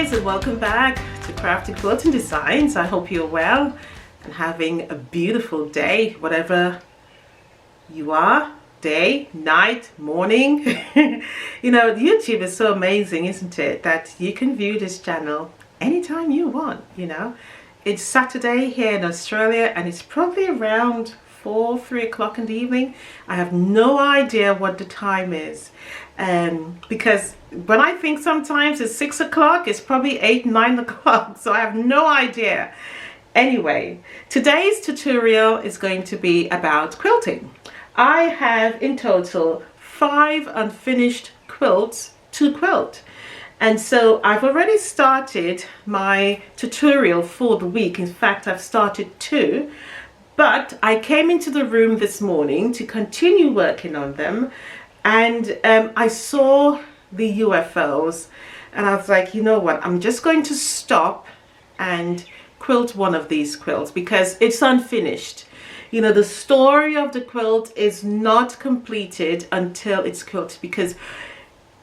guys, and welcome back to Crafty Quilting Designs. I hope you're well and having a beautiful day, whatever you are, day, night, morning. You know, YouTube is so amazing, isn't it, that you can view this channel anytime you want. You know, it's Saturday here in Australia and it's probably around 3 o'clock in the evening. I have no idea what the time is, because when I think sometimes it's 6 o'clock, it's probably 9 o'clock, so I have no idea. Anyway, today's tutorial is going to be about quilting. I have in total 5 unfinished quilts to quilt, and so I've already started my tutorial for the week. In fact, I've started 2. But I came into the room this morning to continue working on them, and I saw the UFOs, and I was like, you know what, I'm just going to stop and quilt one of these quilts because it's unfinished. You know, the story of the quilt is not completed until it's quilted, because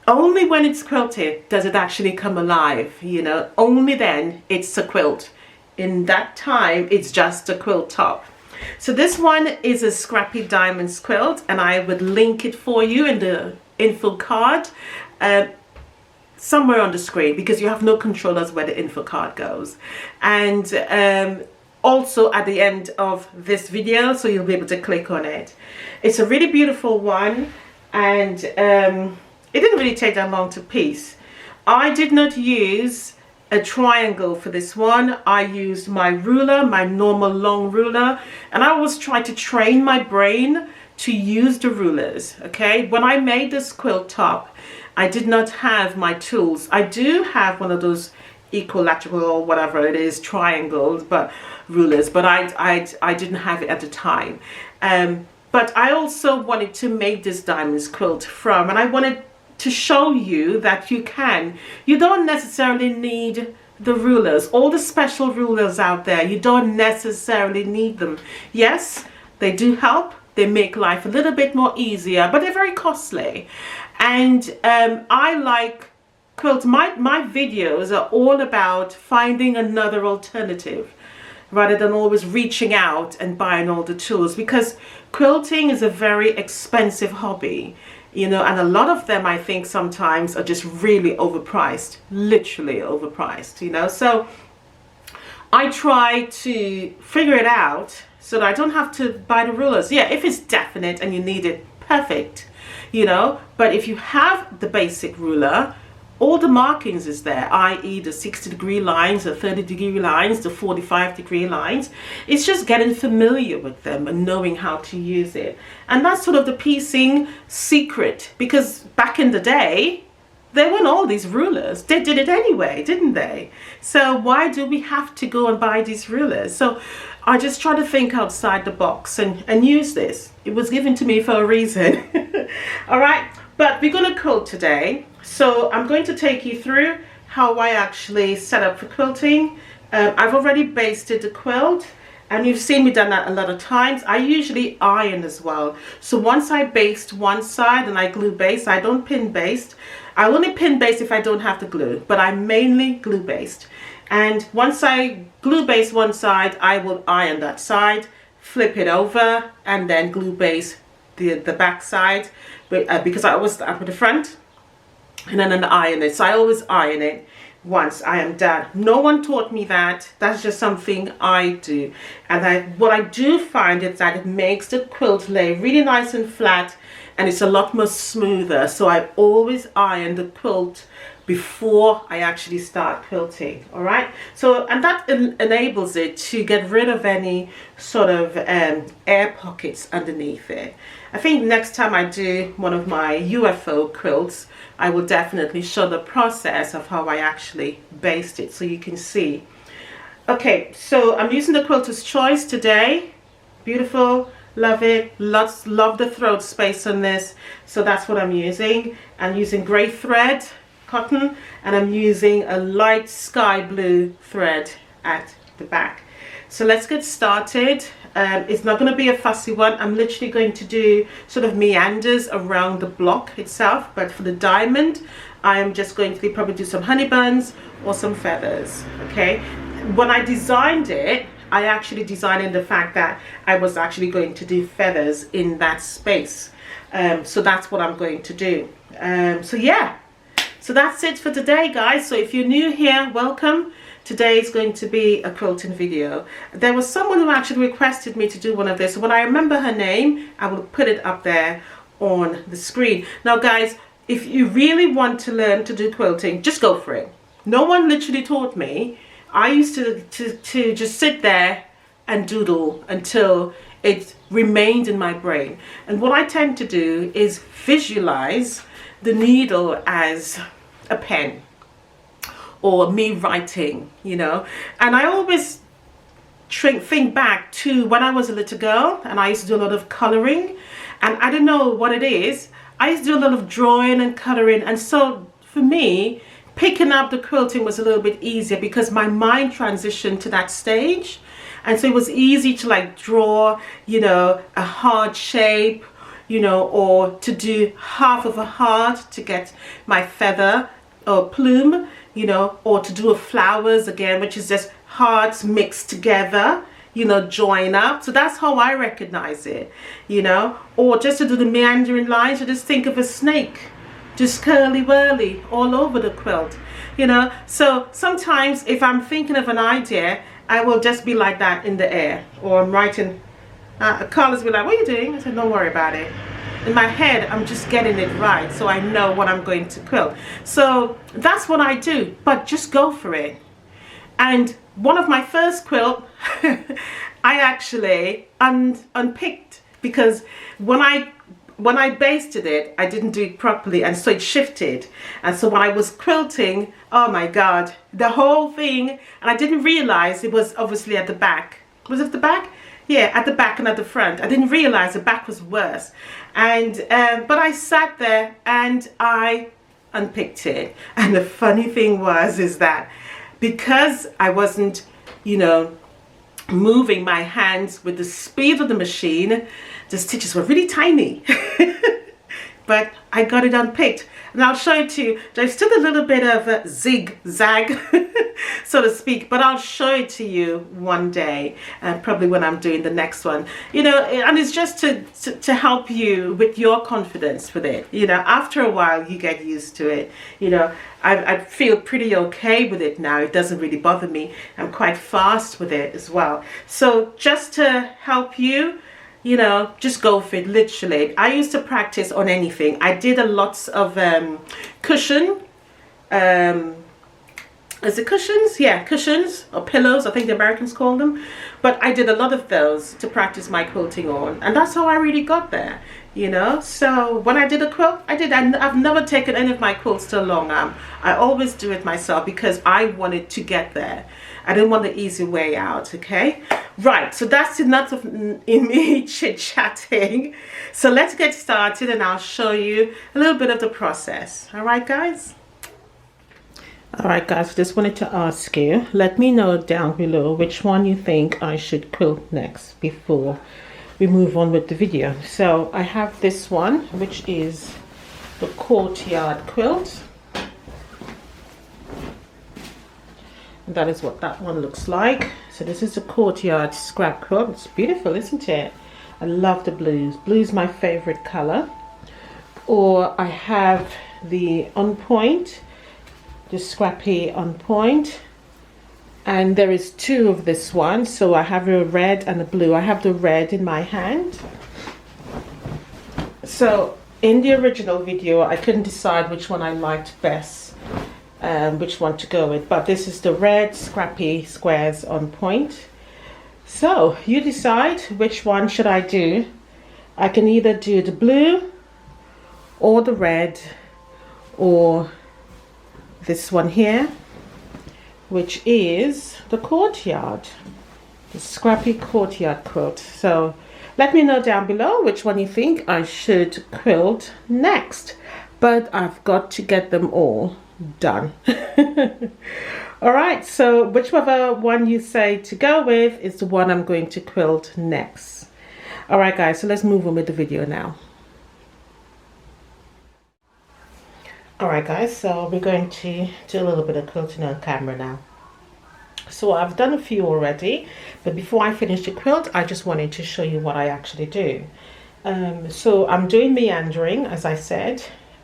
only when it's quilted does it actually come alive. You know, only then it's a quilt. In that time, it's just a quilt top. So this one is a Scrappy Diamonds quilt, and I would link it for you in the info card somewhere on the screen, because you have no control as where the info card goes, and also at the end of this video, so you'll be able to click on it. It's a really beautiful one, and it didn't really take that long to piece. I did not use a triangle for this one. I used my ruler, my normal long ruler, and I always try to train my brain to use the rulers. Okay, when I made this quilt top, I did not have my tools. I do have one of those equilateral or whatever it is triangles, but rulers, but I didn't have it at the time. But I also wanted to make this diamonds quilt from, and I wanted to show you that you don't necessarily need the rulers, all the special rulers out there. You don't necessarily need them. Yes, they do help. They make life a little bit more easier, but they're very costly. And I like quilts. My videos are all about finding another alternative rather than always reaching out and buying all the tools, because quilting is a very expensive hobby. You know, and a lot of them, I think, sometimes are just really overpriced, literally overpriced, you know. So I try to figure it out so that I don't have to buy the rulers. Yeah, if it's definite and you need it, perfect, you know. But if you have the basic ruler, all the markings is there, i.e. the 60-degree lines, the 30-degree lines, the 45-degree lines. It's just getting familiar with them and knowing how to use it. And that's sort of the piecing secret, because back in the day, there weren't all these rulers. They did it anyway, didn't they? So why do we have to go and buy these rulers? So I just try to think outside the box and use this. It was given to me for a reason. All right, but we're going to quilt today. So I'm going to take you through how I actually set up for quilting. I've already basted the quilt, and you've seen me done that a lot of times. I usually iron as well. So once I baste one side and I glue baste, I don't pin baste. I only pin baste if I don't have to glue, but I mainly glue baste. And once I glue baste one side, I will iron that side, flip it over, and then glue baste the back side, because I always start with the front and then iron it. So I always iron it once I am done. No one taught me that. That's just something I do. And what I do find is that it makes the quilt lay really nice and flat, and it's a lot more smoother. So I always iron the quilt before I actually start quilting. All right, so, and that enables it to get rid of any sort of air pockets underneath it. I think next time I do one of my UFO quilts, I will definitely show the process of how I actually baste it so you can see. Okay, so I'm using the Quilter's Choice today. Beautiful, love it. Love the throat space on this, so that's what I'm using. I'm using grey thread, cotton, and I'm using a light sky blue thread at the back. So let's get started. It's not going to be a fussy one. I'm literally going to do sort of meanders around the block itself, but for the diamond I'm just going to probably do some honey buns or some feathers. Okay, when I designed it, I actually designed in the fact that I was actually going to do feathers in that space. So that's what I'm going to do. So yeah, so that's it for today, guys. So if you're new here, welcome. Today is going to be a quilting video. There was someone who actually requested me to do one of this. So when I remember her name, I will put it up there on the screen. Now guys, if you really want to learn to do quilting, just go for it. No one literally taught me. I used to just sit there and doodle until it remained in my brain. And what I tend to do is visualize the needle as a pen or me writing, you know. And I always think back to when I was a little girl and I used to do a lot of coloring, and I don't know what it is. I used to do a lot of drawing and coloring, and so for me, picking up the quilting was a little bit easier because my mind transitioned to that stage. And so it was easy to like draw, you know, a heart shape, you know, or to do half of a heart to get my feather or plume, you know, or to do a flowers again, which is just hearts mixed together, you know, join up. So that's how I recognize it, you know, or just to do the meandering lines, or just think of a snake, just curly whirly all over the quilt, you know. So sometimes if I'm thinking of an idea, I will just be like that in the air, or I'm writing, Carla's be like, what are you doing? I said, don't worry about it. In my head, I'm just getting it right, so I know what I'm going to quilt. So that's what I do, but just go for it. And one of my first quilt, I actually unpicked, because when I basted it, I didn't do it properly, and so it shifted. And so when I was quilting, oh my God, the whole thing, and I didn't realize it was obviously at the back. Was it the back? Yeah, at the back and at the front. I didn't realize the back was worse. And but I sat there and I unpicked it. And the funny thing is that because I wasn't, you know, moving my hands with the speed of the machine, the stitches were really tiny. But I got it unpicked, and I'll show it to you. There's still a little bit of a zigzag, so to speak, but I'll show it to you one day, probably when I'm doing the next one, you know. And it's just to help you with your confidence with it, you know. After a while you get used to it, you know. I feel pretty okay with it now. It doesn't really bother me. I'm quite fast with it as well. So just to help you, you know, just go for it, literally. I used to practice on anything. I did a lots of cushion, is it cushions? Yeah, cushions or pillows, I think the Americans call them. But I did a lot of those to practice my quilting on, and that's how I really got there, you know. So when I did a quilt, I've never taken any of my quilts to a long arm. I always do it myself because I wanted to get there. I didn't want the easy way out, okay? Right, so that's enough of me chit-chatting. So let's get started and I'll show you a little bit of the process. All right, guys? All right, guys, just wanted to ask you, let me know down below which one you think I should quilt next before we move on with the video. So I have this one, which is the Courtyard quilt. That is what that one looks like. So this is the Courtyard scrap quilt. It's beautiful, isn't it? I love the blues. Blue is my favorite color. Or I have the On Point, the scrappy On Point, and there is two of this one. So I have a red and a blue. I have the red in my hand. So in the original video, I couldn't decide which one I liked best. Which one to go with, but this is the red scrappy squares On Point. So you decide which one should I do. I can either do the blue or the red or this one here, which is the Courtyard, the scrappy Courtyard quilt. So let me know down below which one you think I should quilt next, but I've got to get them all done. All right, so whichever one you say to go with is the one I'm going to quilt next. All right, guys, so let's move on with the video now. Alright guys, so we're going to do a little bit of quilting on camera now. So I've done a few already, but before I finish the quilt, I just wanted to show you what I actually do. So I'm doing meandering, as I said,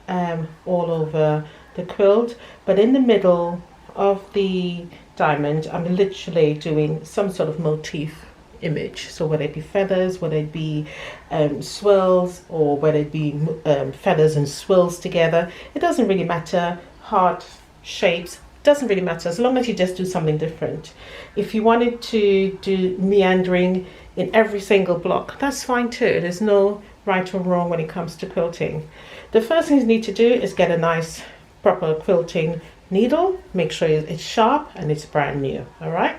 all over the quilt, but in the middle of the diamond, I'm literally doing some sort of motif image. So whether it be feathers, whether it be swirls, or whether it be feathers and swirls together, it doesn't really matter. Heart shapes, doesn't really matter, as long as you just do something different. If you wanted to do meandering in every single block, that's fine too. There's no right or wrong when it comes to quilting. The first thing you need to do is get a nice proper quilting needle. Make sure it's sharp and it's brand new. All right,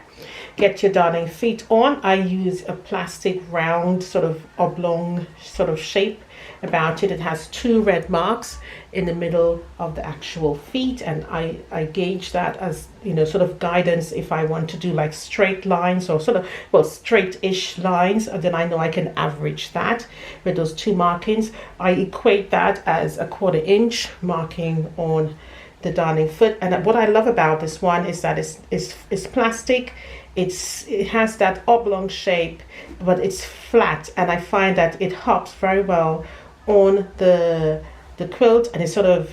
get your darning feet on. I use a plastic round sort of oblong sort of shape about it. It has 2 red marks in the middle of the actual feet, and I gauge that as, you know, sort of guidance if I want to do like straight lines or sort of, well, straight-ish lines, and then I know I can average that with those 2 markings. I equate that as a 1/4 inch marking on the darning foot. And what I love about this one is that it's plastic. It has that oblong shape, but it's flat, and I find that it hops very well on the quilt, and it sort of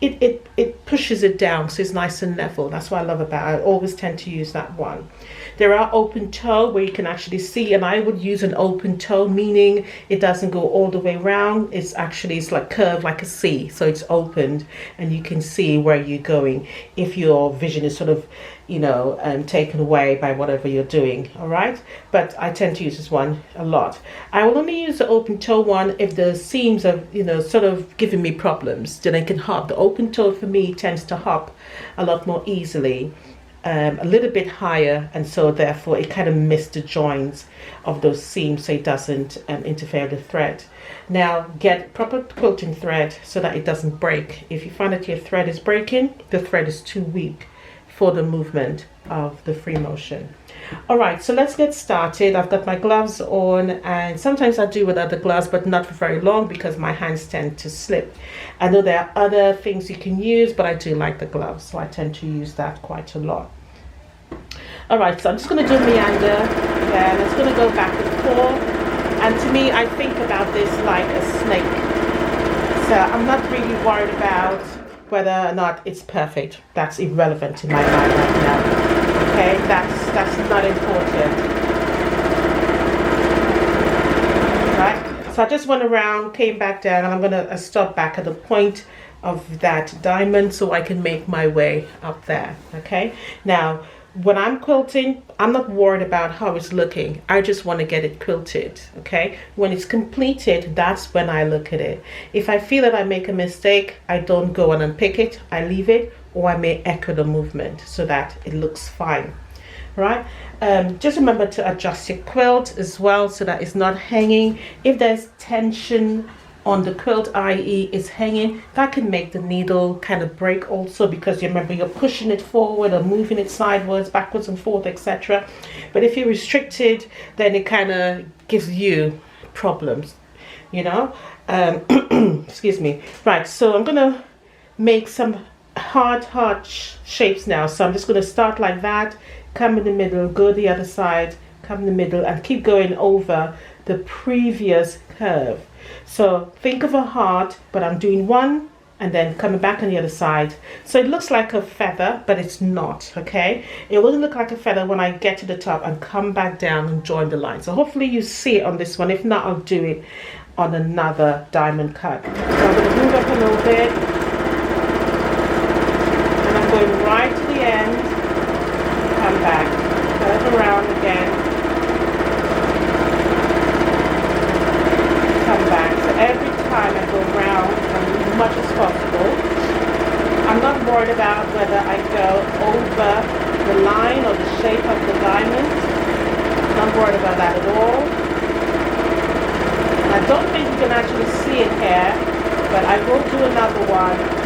it pushes it down, so it's nice and level. That's what I love about it. I always tend to use that one. There are open toe where you can actually see, and I would use an open toe, meaning it doesn't go all the way around. It's like curved like a C, so it's opened and you can see where you're going if your vision is sort of, you know, taken away by whatever you're doing. All right, but I tend to use this one a lot. I will only use the open toe one if the seams are, you know, sort of giving me problems. Then I can hop. The open toe for me tends to hop a lot more easily, a little bit higher, and so therefore it kind of missed the joints of those seams, so it doesn't interfere with the thread. Now get proper quilting thread so that it doesn't break. If you find that your thread is breaking, the thread is too weak for the movement of the free motion. All right, so let's get started. I've got my gloves on, and sometimes I do without the gloves, but not for very long because my hands tend to slip. I know there are other things you can use, but I do like the gloves, so I tend to use that quite a lot. All right, so I'm just going to do meander, and it's going to go back and forth. And to me, I think about this like a snake. So I'm not really worried about whether or not it's perfect. That's irrelevant in my mind right now. Okay, that's not important. Right, so I just went around, came back down, and I'm gonna stop back at the point of that diamond so I can make my way up there. Okay, now when I'm quilting, I'm not worried about how it's looking. I just want to get it quilted. Okay, when it's completed, that's when I look at it. If I feel that I make a mistake, I don't go and unpick it. I leave it, or I may echo the movement so that it looks fine. Right, just remember to adjust your quilt as well so that it's not hanging. If there's tension on the quilt, i.e. it's hanging, that can make the needle kind of break also, because you remember you're pushing it forward or moving it sideways, backwards and forth, etc. But if you're restricted, then it kind of gives you problems, you know. Excuse me. Right, so I'm gonna make some hard shapes now. So I'm just going to start like that, come in the middle, go the other side, come in the middle, and keep going over the previous curve. So think of a heart, but I'm doing one and then coming back on the other side. So it looks like a feather, but it's not. Okay, it will look like a feather when I get to the top and come back down and join the line. So hopefully you see it on this one. If not, I'll do it on another diamond cut. So I'm going to move up a little bit, going right to the end, come back, curve around again, come back. So every time I go around as much as possible. I'm not worried about whether I go over the line or the shape of the diamond. I'm not worried about that at all. And I don't think you can actually see it here, but I will do another one.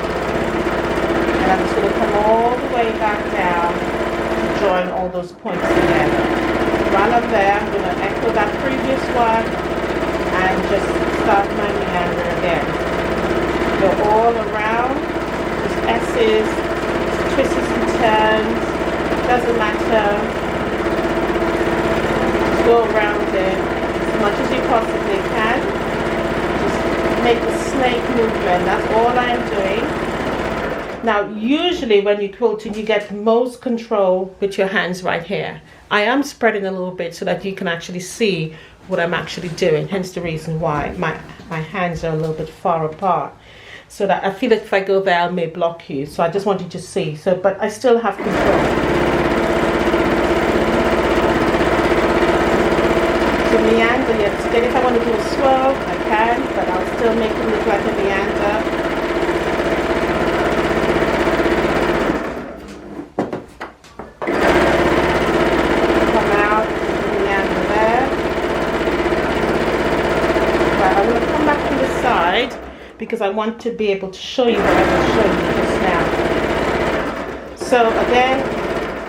And I'm just going to come all the way back down to join all those points together. While I'm there, I'm going to echo that previous one and just start my meander again. Go all around pieces, twists and turns, doesn't matter. Just go around it as much as you possibly can. Just make the snake movement, that's all I am doing. Now usually when you're quilting, you get most control with your hands right here. I am spreading a little bit so that you can actually see what I'm actually doing, hence the reason why my hands are a little bit far apart, so that I feel like if I go there I may block you, so I just want you to see. So but I still have control. So meander, yes, again if I want to do a swirl I can, but I'll still make it look like a meander. Because I want to be able to show you what I was showing you just now. So again,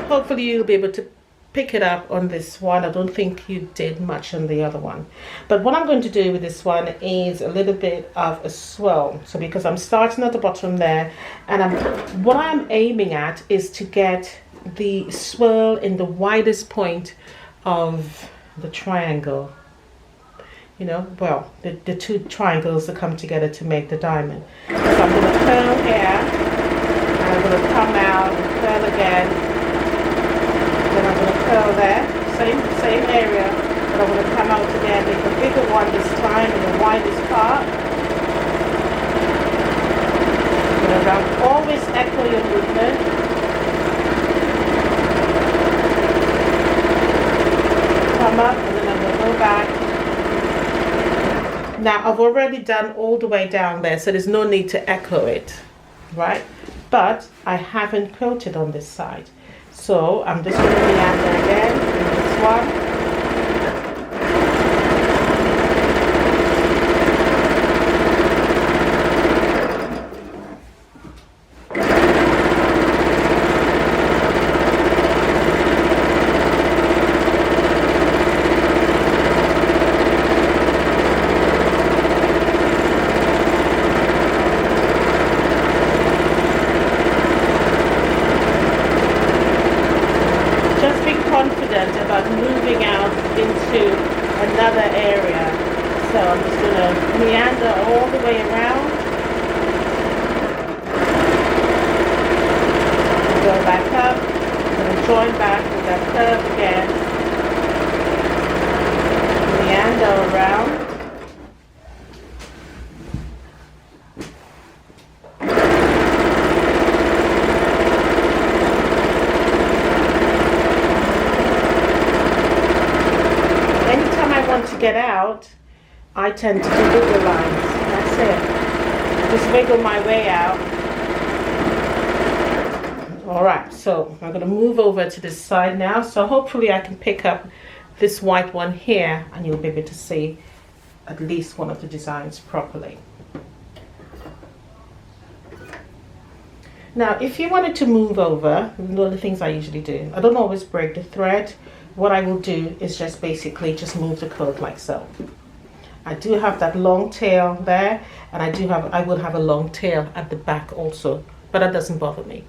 hopefully you'll be able to pick it up on this one. I don't think you did much on the other one. But what I'm going to do with this one is a little bit of a swirl. So because I'm starting at the bottom there, and what I'm aiming at is to get the swirl in the widest point of the triangle. You know, well, the two triangles that come together to make the diamond. So I'm going to curl here, and I'm going to come out and curl again. Then I'm going to curl there, same area, but I'm going to come out again, make a bigger one this time in the widest part. Always echo your movement. Come up, and then I'm going to go back. Now I've already done all the way down there, so there's no need to echo it, right? But I haven't quilted on this side. So I'm just going to meander again in this one. About moving out into another area. So I'm just going to meander all the way around. Go back up. I'm going to join back with that curve again. Meander around. To get out, I tend to do wiggle lines. That's it. Just wiggle my way out. Alright, so I'm going to move over to this side now. So hopefully I can pick up this white one here and you'll be able to see at least one of the designs properly. Now if you wanted to move over, one of the things I usually do, I don't always break the thread. What I will do is just basically just move the quilt like so. I do have that long tail there, and I will have a long tail at the back also, but that doesn't bother me.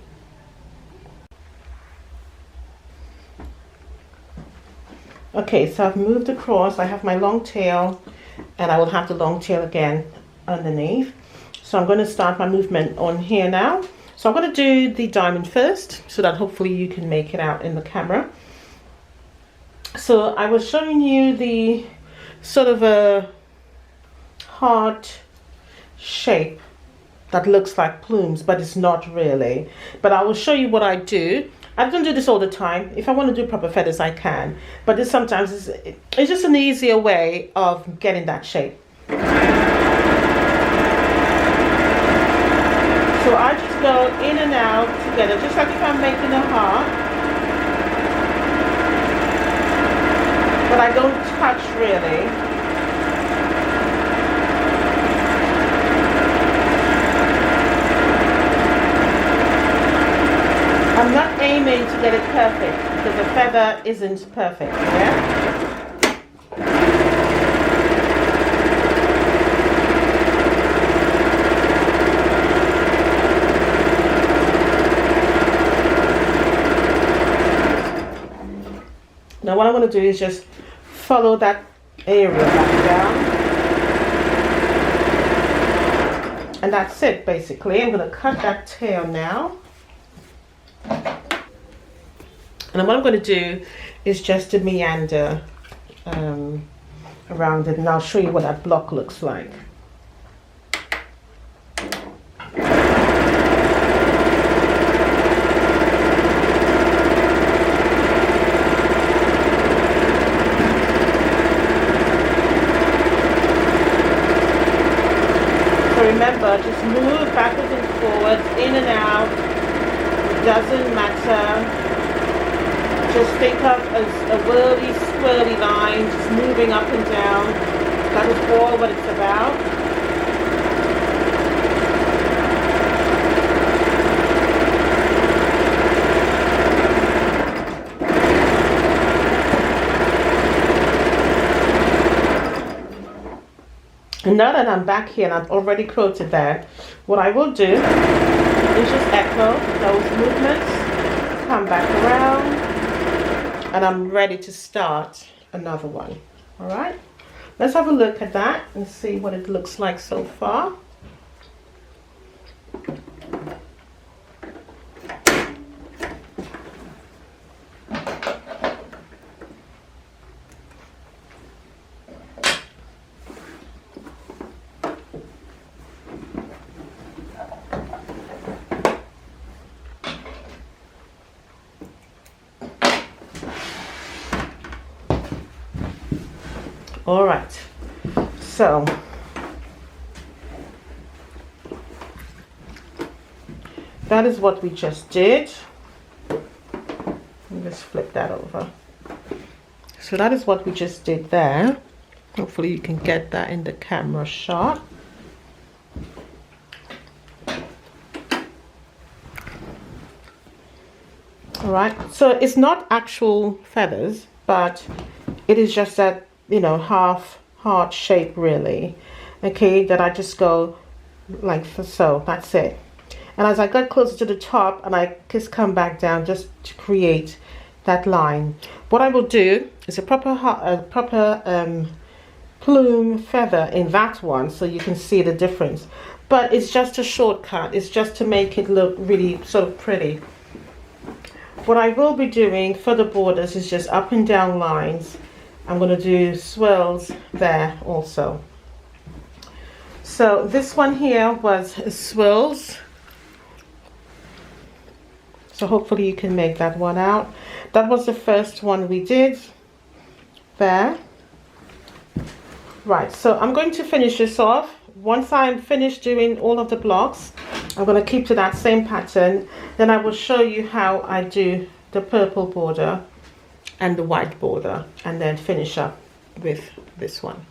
Okay, so I've moved across. I have my long tail, and I will have the long tail again underneath. So I'm going to start my movement on here now. So I'm going to do the diamond first, so that hopefully you can make it out in the camera. So I was showing you the sort of a heart shape that looks like plumes, but it's not really. But I will show you what I do. I don't do this all the time. If I want to do proper feathers, I can. But this sometimes it's just an easier way of getting that shape. So I just go in and out together, just like if I'm making a heart. But I don't touch really. I'm not aiming to get it perfect because the feather isn't perfect, yeah? Now what I'm going to do is just follow that area back down, and that's it basically. I'm going to cut that tail now, and what I'm going to do is just to meander around it, and I'll show you what that block looks like. Remember, just move backwards and forwards, in and out. It doesn't matter. Just think of a whirly, swirly line, just moving up and down. That is all what it's about. And now that I'm back here and I've already quilted that, what I will do is just echo those movements, come back around, and I'm ready to start another one. All right, let's have a look at that and see what it looks like so far. All right, so that is what we just did. Let's flip that over. So that is what we just did there. Hopefully you can get that in the camera shot. All right, so it's not actual feathers, but it is just that, you know, half heart shape really, okay, that I just go like so. That's it. And as I got closer to the top, and I just come back down just to create that line. What I will do is a proper plume feather in that one, so you can see the difference, but it's just a shortcut. It's just to make it look really sort of pretty. What I will be doing for the borders is just up and down lines. I'm going to do swirls there also. So this one here was swirls. So hopefully you can make that one out. That was the first one we did there. Right, so I'm going to finish this off. Once I'm finished doing all of the blocks, I'm going to keep to that same pattern. Then I will show you how I do the purple border and the white border, and then finish up with this one.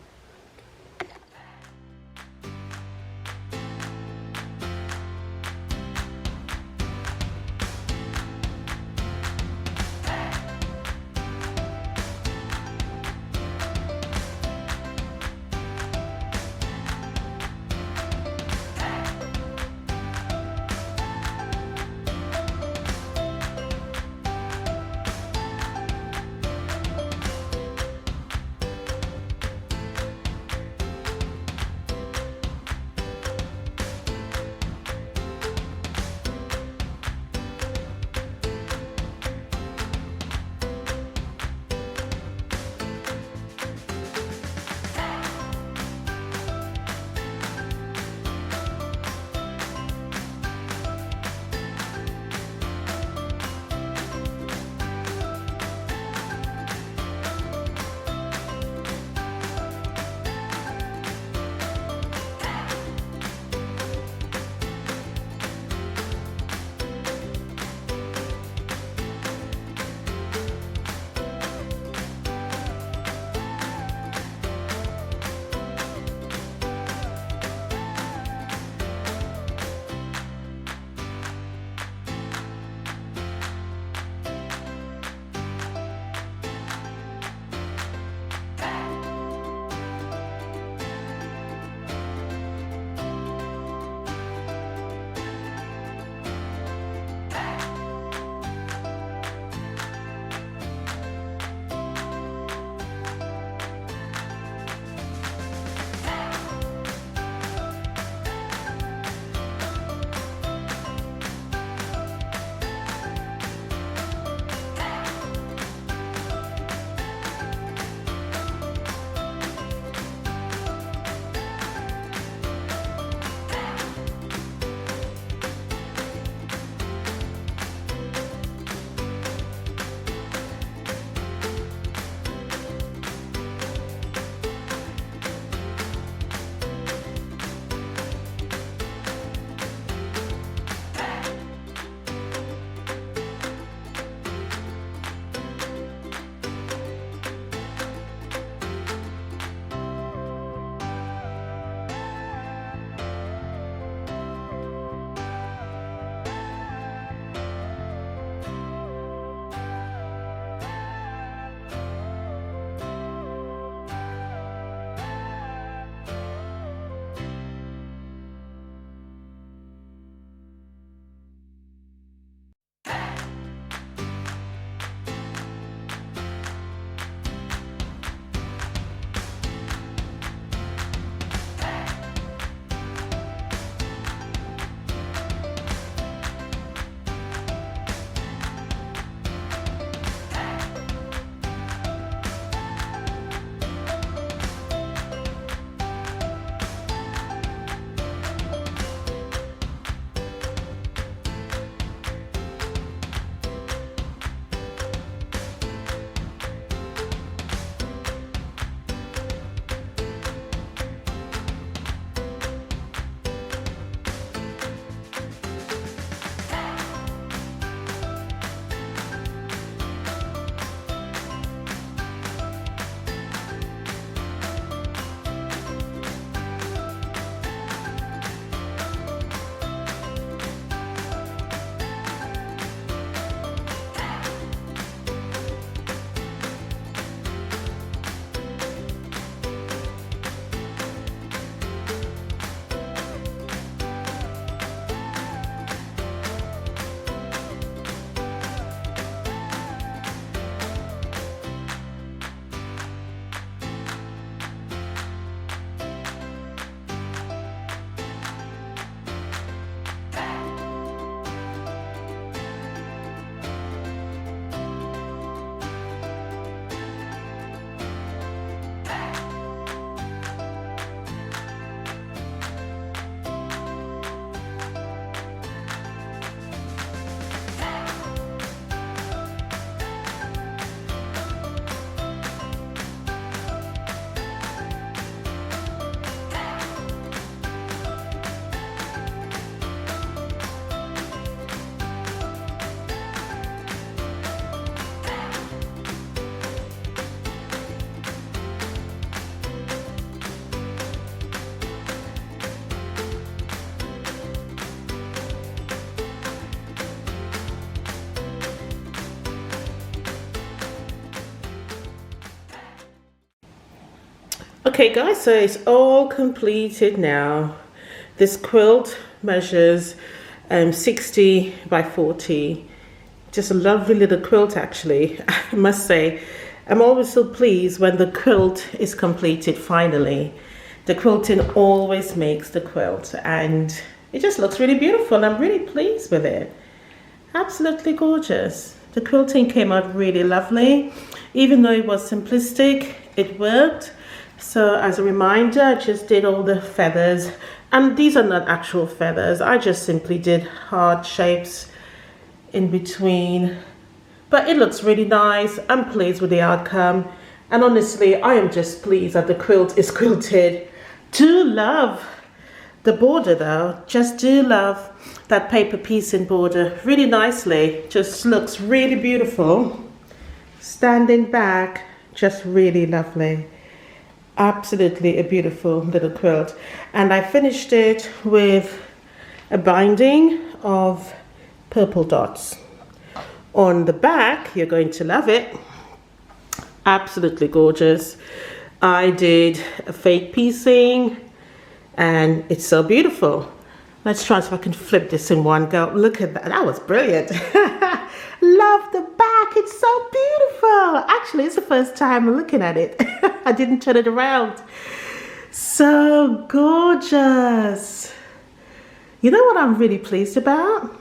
Okay guys, so it's all completed now. This quilt measures 60 by 40. Just a lovely little quilt actually. I must say, I'm always so pleased when the quilt is completed finally. The quilting always makes the quilt, and it just looks really beautiful. I'm really pleased with it. Absolutely gorgeous. The quilting came out really lovely. Even though it was simplistic, it worked. So as a reminder, I just did all the feathers, and these are not actual feathers. I just simply did heart shapes in between, but it looks really nice. I'm pleased with the outcome, and honestly I am just pleased that the quilt is quilted. Do love the border though, just do love that paper piecing border really nicely. Just looks really beautiful. Standing back, just really lovely. Absolutely a beautiful little quilt. And I finished it with a binding of purple dots. On the back, you're going to love it. Absolutely gorgeous. I did a fake piecing and it's so beautiful. Let's try if I can flip this in one go. Look at that, that was brilliant. Love the back, it's so beautiful. Actually, it's the first time I'm looking at it. I didn't turn it around. So gorgeous. You know what I'm really pleased about?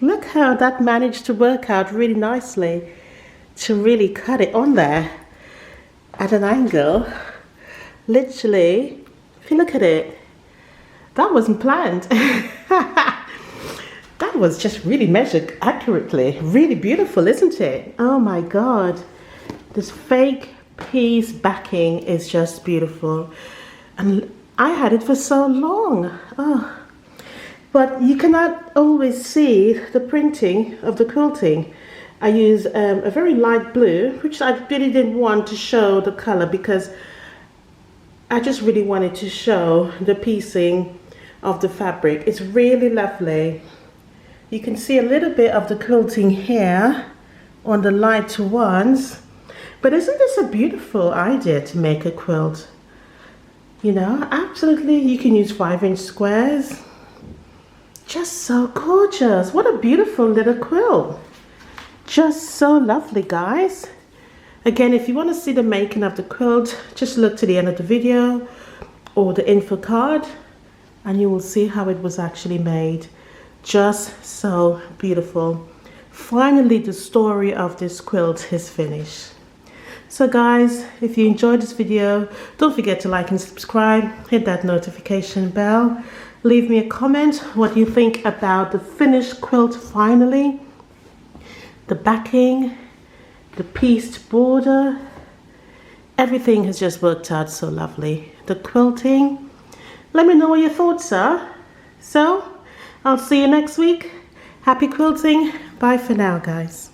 Look how that managed to work out really nicely to really cut it on there at an angle. Literally, if you look at it, that wasn't planned. That was just really measured accurately. Really beautiful, isn't it? Oh my God. This fake piece backing is just beautiful. And I had it for so long. Oh. But you cannot always see the printing of the quilting. I use a very light blue, which I really didn't want to show the color because I just really wanted to show the piecing of the fabric. It's really lovely. You can see a little bit of the quilting here on the lighter ones. But isn't this a beautiful idea to make a quilt? You know, absolutely, you can use 5-inch squares. Just so gorgeous. What a beautiful little quilt. Just so lovely, guys. Again, if you want to see the making of the quilt, just look to the end of the video or the info card and you will see how it was actually made. Just so beautiful. Finally, the story of this quilt is finished. So guys, if you enjoyed this video, don't forget to like and subscribe, hit that notification bell, leave me a comment what you think about the finished quilt finally, the backing, the pieced border, everything has just worked out so lovely. The quilting, let me know what your thoughts are. So I'll see you next week. Happy quilting. Bye for now, guys.